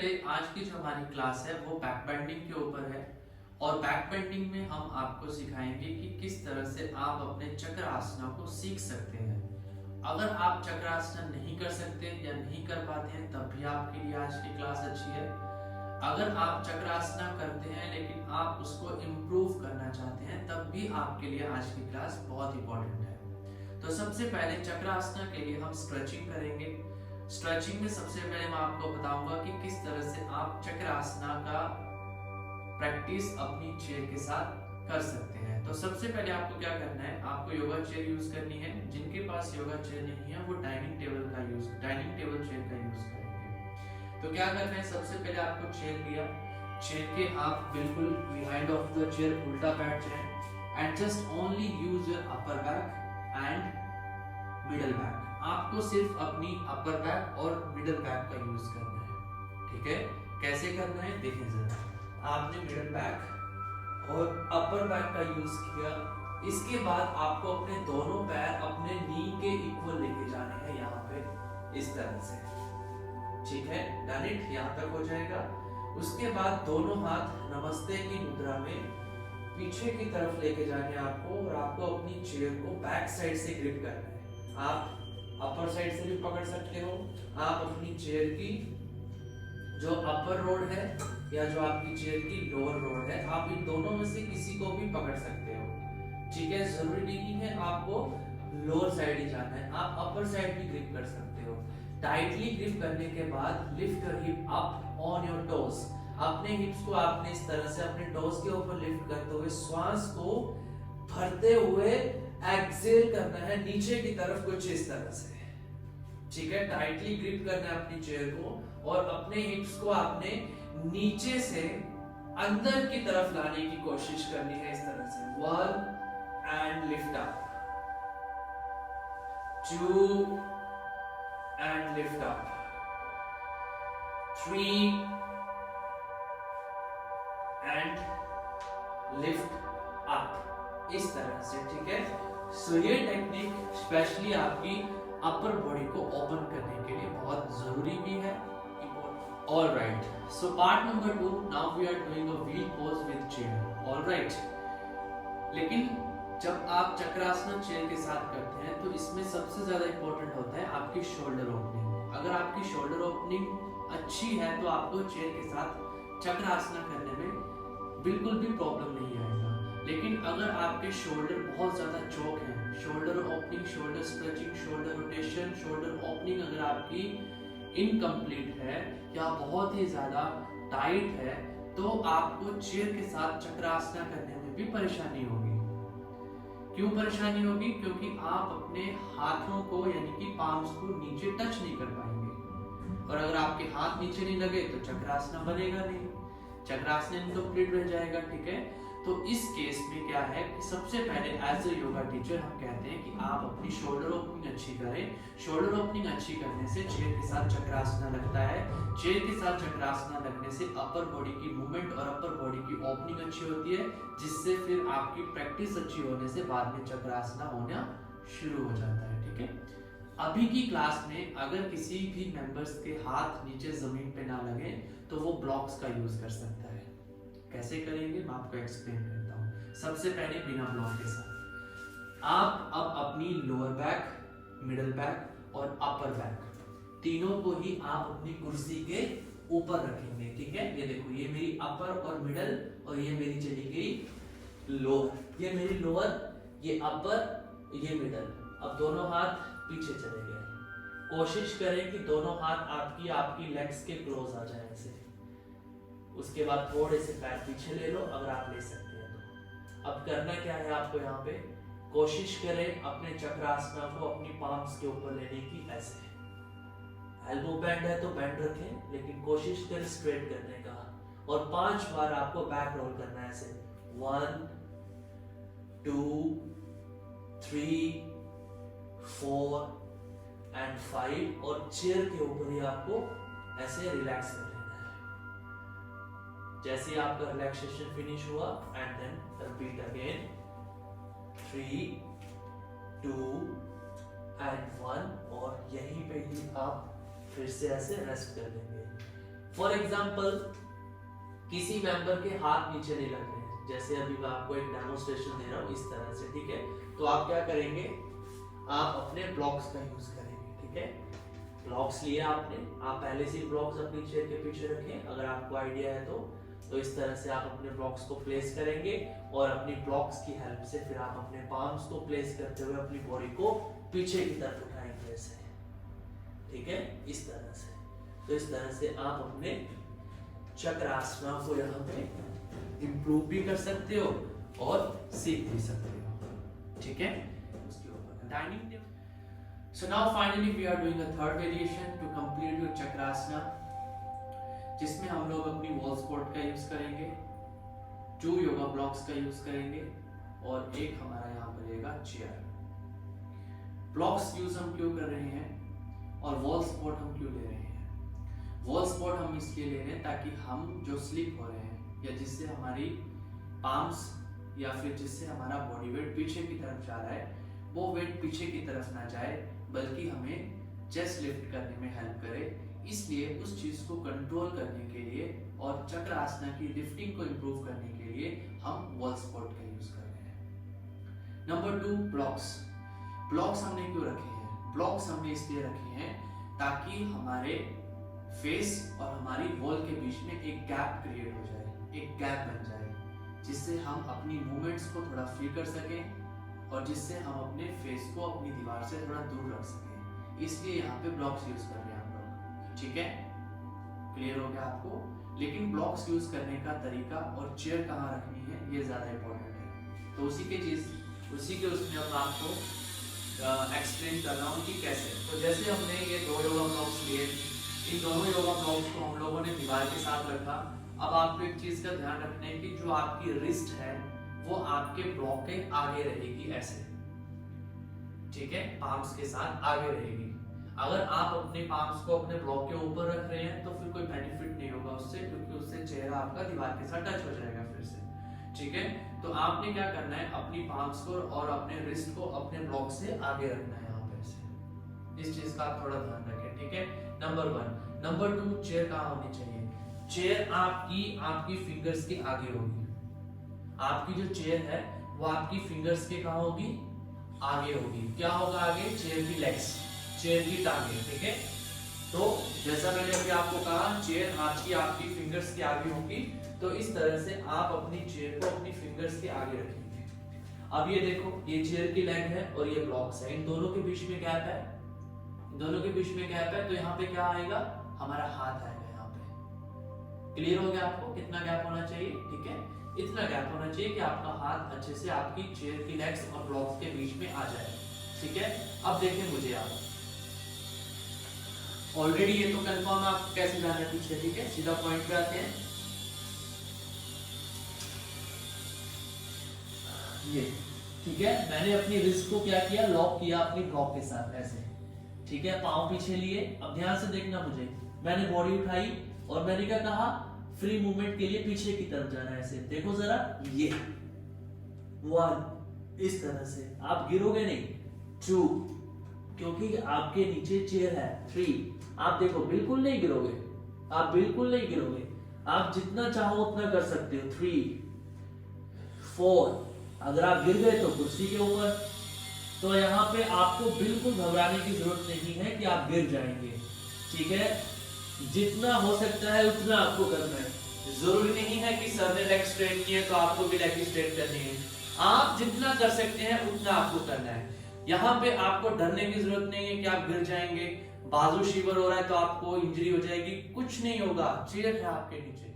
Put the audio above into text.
पहले आज की जो हमारी क्लास है वो बैक बेंडिंग के ऊपर है और बैक बेंडिंग में हम आपको सिखाएंगे कि किस तरह से आप अपने चक्रासनों को सीख सकते हैं। अगर आप चक्रासन नहीं कर सकते या नहीं कर पाते हैं तब भी आपके लिए आज की क्लास अच्छी है। अगर आप चक्रासना करते हैं लेकिन आप उसको इम्प्रूव करना चाहते हैं तब भी आपके लिए आज की क्लास बहुत इंपॉर्टेंट है। तो सबसे पहले चक्रासना के लिए हम स्ट्रेचिंग करेंगे। स्ट्रेचिंग में सबसे पहले मैं आपको बताऊंगा कि किस तरह से आप चक्रासना का प्रैक्टिस अपनी चेयर के साथ कर सकते हैं। तो सबसे पहले आपको क्या करना है, आपको योगा चेयर यूज करनी है। जिनके पास योगा चेयर नहीं है वो डाइनिंग टेबल चेयर का यूज करेंगे। तो क्या करना है, सबसे पहले आपको चेयर लिया, चेयर के आप बिल्कुल बिहाइंड ऑफ द चेयर उल्टा बैठ जाएं and just only use your upper back and middle back. आपको सिर्फ अपनी अपर बैक और मिडल बैक का यूज करना है। ठीक है, कैसे करना है देखें जरा। आपने मिडल बैक और अपर बैक का यूज किया, इसके बाद आपको अपने दोनों पैर अपने नी के इक्वल लेके जाने हैं यहाँ पे इस तरह से। ठीक है, डन इट, यहाँ तक हो जाएगा। उसके बाद दोनों हाथ नमस्ते की मुद्रा में पीछे की तरफ लेके जाने आपको और आपको अपनी चेयर को बैक साइड से ग्रिप करना है। आप अपर साइड से भी पकड़ सकते हो, आप अपनी चेयर की जो अपर रोड है या जो आपकी चेयर की लोअर रोड है, आप इन दोनों में से किसी को भी पकड़ सकते हो। ठीक है, जरूरी नहीं है आपको लोअर साइड ही जाना है, आप अपर साइड भी ग्रिप कर सकते हो। टाइटली ग्रिप करने के बाद lift your hip up on your toes. अपने हिप्स को आपने इस तरह से अपने टोस के ऊपर लिफ्ट करते हुए श्वास को भरते हुए एक्सेल करना है नीचे की तरफ कुछ इस तरह से। ठीक है, टाइटली ग्रिप करना है अपनी चेयर को और अपने हिप्स को आपने नीचे से अंदर की तरफ लाने की कोशिश करनी है इस तरह से। 1 and lift up, 2 and lift up, 3 and lift up, इस तरह से। ठीक है, सो ये टेक्निक स्पेशली आपकी अपर बॉडी को ओपन करने के लिए बहुत जरूरी भी है। All right, so part number 2, now we are doing a wheel pose with chair. All right, लेकिन जब आप चक्रासन चेयर के साथ करते हैं तो इसमें सबसे ज्यादा इंपॉर्टेंट होता है आपकी शोल्डर ओपनिंग। अगर आपकी शोल्डर ओपनिंग अच्छी है तो आपको चेयर के साथ चक्रासन करने में बिल्कुल भी प्रॉब्लम नहीं आएगा। लेकिन अगर आपके शोल्डर बहुत ज्यादा चौक है, shoulder opening, shoulder stretching, shoulder rotation, shoulder opening अगर आपकी इनकम्प्लीट है या बहुत ही ज्यादा टाइट है तो आपको चेयर के साथ चक्रासन करने में भी परेशानी होगी। क्यों परेशानी होगी? क्योंकि आप अपने हाथों को यानी कि पाम्स को नीचे टच नहीं कर पाएंगे और अगर आपके हाथ नीचे नहीं लगे तो चक्रासन बनेगा नहीं, चक्रासन इनकम्प्लीट रह जाएगा। ठीक है, तो इस केस में क्या है कि सबसे पहले एज अ योगा टीचर हम कहते हैं कि आप अपनी शोल्डर ओपनिंग अच्छी करें। शोल्डर ओपनिंग अच्छी करने से चेयर के साथ चक्रासन लगता है, चेयर के साथ चक्रासन लगने से अपर बॉडी की मूवमेंट और अपर बॉडी की ओपनिंग अच्छी होती है, जिससे फिर आपकी प्रैक्टिस अच्छी होने से बाद में चक्रासन होना शुरू हो जाता है। ठीक है, अभी की क्लास में अगर किसी भी मेंबर्स के हाथ नीचे जमीन पे ना लगे तो वो ब्लॉक्स का यूज कर सकता है। कैसे करेंगे मैं आपको एक्सप्लेन करता हूँ। सबसे पहले बिना ब्लॉक के साथ आप अब अपनी लोअर बैक, मिडल बैक और अपर बैक तीनों को ही आप अपनी कुर्सी के ऊपर रखेंगे। ठीक है, ये देखो, ये मेरी अपर और मिडल और ये मेरी चली गई लोअर। ये मेरी लोअर, ये अपर, ये मिडल। अब दोनों हाथ पीछे चले गए। कोशिश करें कि दोनों हाथ आपकी लेग्स के क्लोज आ जाए ऐसे। उसके बाद थोड़े से पैर पीछे ले लो अगर आप ले सकते हैं तो। अब करना क्या है आपको, यहाँ पे कोशिश करें अपने चक्रासन को अपनी पाम्स के ऊपर लेने की ऐसे। एल्बो बैंड है तो बैंड रखें लेकिन कोशिश करें स्ट्रेट करने का। और 5 बार आपको बैक रोल करना है ऐसे। 1 2 3 4 एंड 5 और चेयर के ऊपर ही आपको ऐसे रिलैक्स कर लेना है। जैसे ही आपका रिलैक्सेशन फिनिश हुआ and then repeat again 3 2 and 1 और यहीं पे ही आप फिर से ऐसे रेस्ट कर लेंगे। फॉर एग्जाम्पल किसी मेंबर के हाथ नीचे नहीं लग रहे हैं, जैसे अभी मैं आपको एक डेमोस्ट्रेशन दे रहा हूँ इस तरह से, ठीक है। तो आप क्या करेंगे, आप अपने ब्लॉक्स का यूज करेंगे, ठीक है। ब्लॉक्स लिए आपने, आप पहले से ब्लॉक्स अपनी चेयर के पीछे रखें, अगर आपको आइडिया है तो इस तरह से आप अपने ब्लॉक्स को प्लेस करेंगे और अपनी ब्लॉक्स की हेल्प से फिर आप अपने पाम्स को प्लेस करते हुए अपनी बॉडी को पीछे की तरफ उठाएंगे ऐसे, ठीक है, इस तरह से। तो इस तरह से आप अपने चक्रासना को यहाँ पे इंप्रूव भी कर सकते हो और सीख भी सकते हो, ठीक है। उसके ऊपर dining table. So now finally we are doing a third variation to complete your chakrasana, जिसमें हम लोग अपनी वॉल स्क्वाट का यूज करेंगे, 2 योगा ब्लॉक्स का यूज करेंगे और एक हमारा यहाँ पर रहेगा चेयर। ब्लॉक्स यूज हम क्यों कर रहे हैं और वॉल स्क्वाट हम क्यों ले रहे हैं? वॉल स्क्वाट हम इसलिए ले रहे हैं ताकि हम जो स्लिप हो रहे हैं या जिससे हमारी पाम्स या फिर जिससे हमारा बॉडी वेट पीछे की तरफ जा रहा है, वो वेट पीछे की तरफ ना जाए बल्कि हमें चेस्ट लिफ्ट करने में हेल्प करे। इसलिए उस चीज को कंट्रोल करने के लिए और चक्र आसना की लिफ्टिंग को इंप्रूव करने के लिए हम वॉल स्क्वाट का यूज कर रहे हैं। Number 2, blocks. ब्लॉक्स हमने क्यों रखे हैं? ब्लॉक्स हमने इसलिए रखे हैं ताकि हमारे फेस और हमारी वॉल के बीच में एक गैप क्रिएट हो जाए, एक गैप बन जाए, जिससे हम अपनी मूवमेंट्स को थोड़ा फ्री कर सकें और जिससे हम अपने फेस को अपनी दीवार से थोड़ा दूर रख सकें। इसलिए यहाँ पे ब्लॉक्स यूज कर रहे हैं हम लोग, ठीक है। क्लियर हो गया आपको? लेकिन ब्लॉक्स यूज करने का तरीका और चेयर कहाँ रखनी है ये ज्यादा इंपॉर्टेंट है। तो उसी के उसमें हम आपको एक्सप्लेन कर रहा हूँ कि कैसे। तो जैसे हमने ये 2 योगा ब्लॉक्स लिए, इन दोनों योगा ब्लॉक्स को हम लोगों ने दीवार के साथ रखा। अब आपको एक चीज का ध्यान रखना है कि जो आपकी रिस्ट है वो आपके ब्लॉक के आगे रहेगी ऐसे, ठीक है, पाम्स के साथ आगे रहेगी। अगर आप अपने पाम्स को अपने ब्लॉक के ऊपर रख रहे हैं तो फिर कोई बेनिफिट नहीं होगा उससे, क्योंकि उससे चेहरा आपका दीवार के साथ टच हो जाएगा फिर से, ठीक है। तो आपने क्या करना है, अपनी पाम्स को और अपने रिस्ट को अपने ब्लॉक से आगे रखना है यहाँ पे ऐसे। इस चीज का आप थोड़ा ध्यान रखें, ठीक है। नंबर 1। नंबर 2, चेयर कहाँ होनी चाहिए? चेयर आपकी फिंगर्स के आगे होगी। आपकी जो चेयर है वो आपकी फिंगर्स के कहाँ होगी? आगे होगी। क्या होगा आगे? चेयर की लेग्स, चेयर की टांगे, ठीक है। तो जैसा मैंने अभी आपको कहा, चेयर आपकी फिंगर्स के आगे होगी। तो इस तरह से आप अपनी चेयर को अपनी फिंगर्स के आगे रखेंगे। अब ये देखो, ये चेयर की लेग है और ये ब्लॉक्स है, इन दोनों के बीच में गैप है, दोनों के बीच में गैप है। तो यहाँ पे क्या आएगा? हमारा हाथ आएगा यहाँ पे। क्लियर हो गया आपको कितना गैप होना चाहिए? ठीक है, इतना गैप होना चाहिए कि आपका हाथ अच्छे से आपकी चेयर की लेग्स और ब्लॉक्स के बीच में आ जाए, ठीक है। अब देखें मुझे, आप ऑलरेडी ये तो कंफर्म आप कैसे जाना है पीछे, ठीक है। सीधा पॉइंट पे आते हैं। ये ठीक है, मैंने अपनी रिस्ट को क्या किया? लॉक किया अपनी ब्लॉक के साथ ऐसे, ठीक है। पांव पीछे लिए। अब ध्यान से देखना मुझे, मैंने बॉडी उठाई और मैंने क्या कहा? फ्री मूवमेंट के लिए पीछे की तरफ जाना है ऐसे। देखो जरा, ये 1, इस तरह से आप गिरोगे नहीं। 2, क्योंकि आपके नीचे चेयर है। 3, आप देखो बिल्कुल नहीं गिरोगे, आप बिल्कुल नहीं गिरोगे, आप जितना चाहो उतना कर सकते हो। 3, 4, अगर आप गिर गए तो कुर्सी के ऊपर। तो यहाँ पे आपको बिल्कुल घबराने की जरूरत नहीं है कि आप गिर जाएंगे, ठीक है। जितना हो सकता है उतना आपको करना है। जरूरी नहीं है कि सर ने लेग स्ट्रेट किए तो आपको भी लेग स्ट्रेट करनी है। आप जितना कर सकते हैं उतना आपको करना है। यहाँ पे आपको डरने की जरूरत नहीं है कि आप गिर जाएंगे, बाजू शिवर हो रहा है तो आपको इंजरी हो जाएगी, कुछ नहीं होगा। चेयर है आपके नीचे,